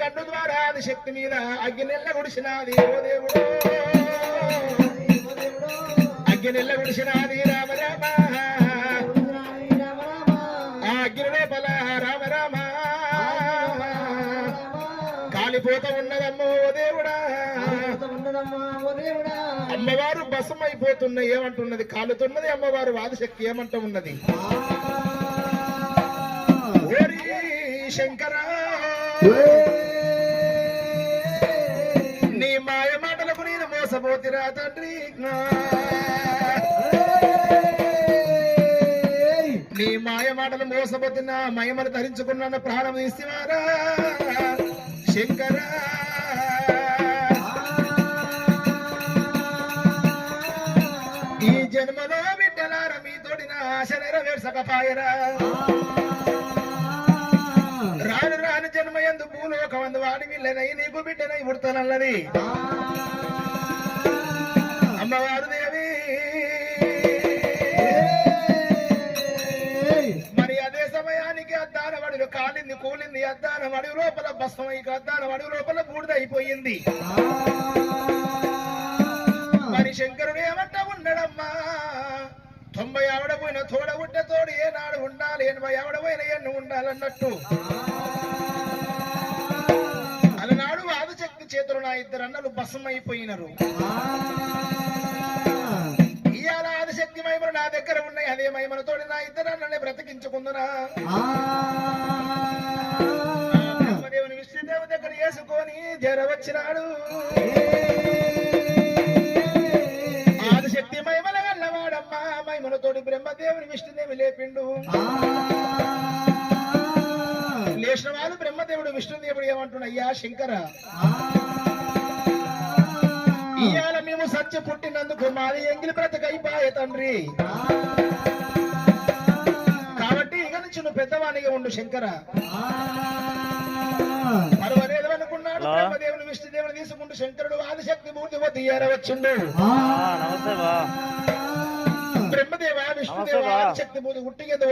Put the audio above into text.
కన్ను ద్వారా ఆదిశక్తి మీద అగ్గినెల్ల గుడిసినాది ఓ దేవుడు, అగ్గినెల్ల గుడిసినాది రామ రామ, ఆ అగ్ని లోపల రామ రామ కాలిపోత ఉన్నదమ్మో ఓ దేవుడా, అమ్మవారు భస్మం అయిపోతున్న ఏమంటున్నది, కాలుతున్నది అమ్మవారు ఆదిశక్తి ఏమంట ఉన్నది. ఓరి శంకరా నీ మాయ మాటలకు నేను మోసపోతిరా తండ్రి, నీ మాయ మాటలు మోసపోతున్నా మయమను ధరించుకున్న ప్రాణం ఇస్తారా శంకరా. ఈ జన్మలో బిడ్డలార మీతోటి నా ఆశ నెరవేర్చకపాయరా, రాను రాను జన్మ ఎందు భూలోకమందు వాడి వీళ్ళనై నీకు బిడ్డనై పుడతానన్నది అమ్మవారు దేవి. మరి అదే సమయానికి అద్దాన వడిలో కాలింది కూలింది, అద్దాన వడి లోపల భస్మై, అద్దాన వడి లోపల బూడిదైపోయింది. మరి శంకరుడు ఏమంట ఉండడమ్మా, 90 ఆవిడ పోయిన తోడ ఉంట తోడు ఏనాడు ఉండాలి, 80 ఆవిడ పోయిన ఎన్ను ఉండాలన్నట్టు అలనాడు ఆదిశక్తి చేతులు నా ఇద్దరు అన్నలు భస్మైపోయినారు. ఇవాళ ఆదిశక్తి మహిమలు నా దగ్గర ఉన్నాయి, అదే మహిమలతోటి నా ఇద్దరు అన్నల్ని బ్రతికించుకుందునా. బ్రహ్మదేవుని విష్ణుదేవు దగ్గర వేసుకొని జర వచ్చినాడు. ఆదిశక్తి మహిమల గల్లవాడమ్మా, మహిమలతోటి బ్రహ్మదేవుని విష్ణుదేవి లేపిండు. లేచిన వాళ్ళు బ్రహ్మదేవుడు విష్ణుదేవుడు ఏమంటున్నా, అయ్యా శంకర ఇవాళ మేము సత్య పుట్టినందుకు మాది ఎంగిలి బ్రతకైపాయే తండ్రి, కాబట్టి ఇక నుంచి నువ్వు పెద్దవానిగా ఉండు శంకర. మరొకరేదో అనుకున్నాడు, బ్రహ్మదేవుని విష్ణుదేవుని తీసుకుంటూ శంకరుడు ఆదిశక్తి మూర్తి తీయార వచ్చిండు. బ్రహ్మదేవ విష్ణుదేవ ఆదిశక్తి మూర్తి ఉట్టిగేదో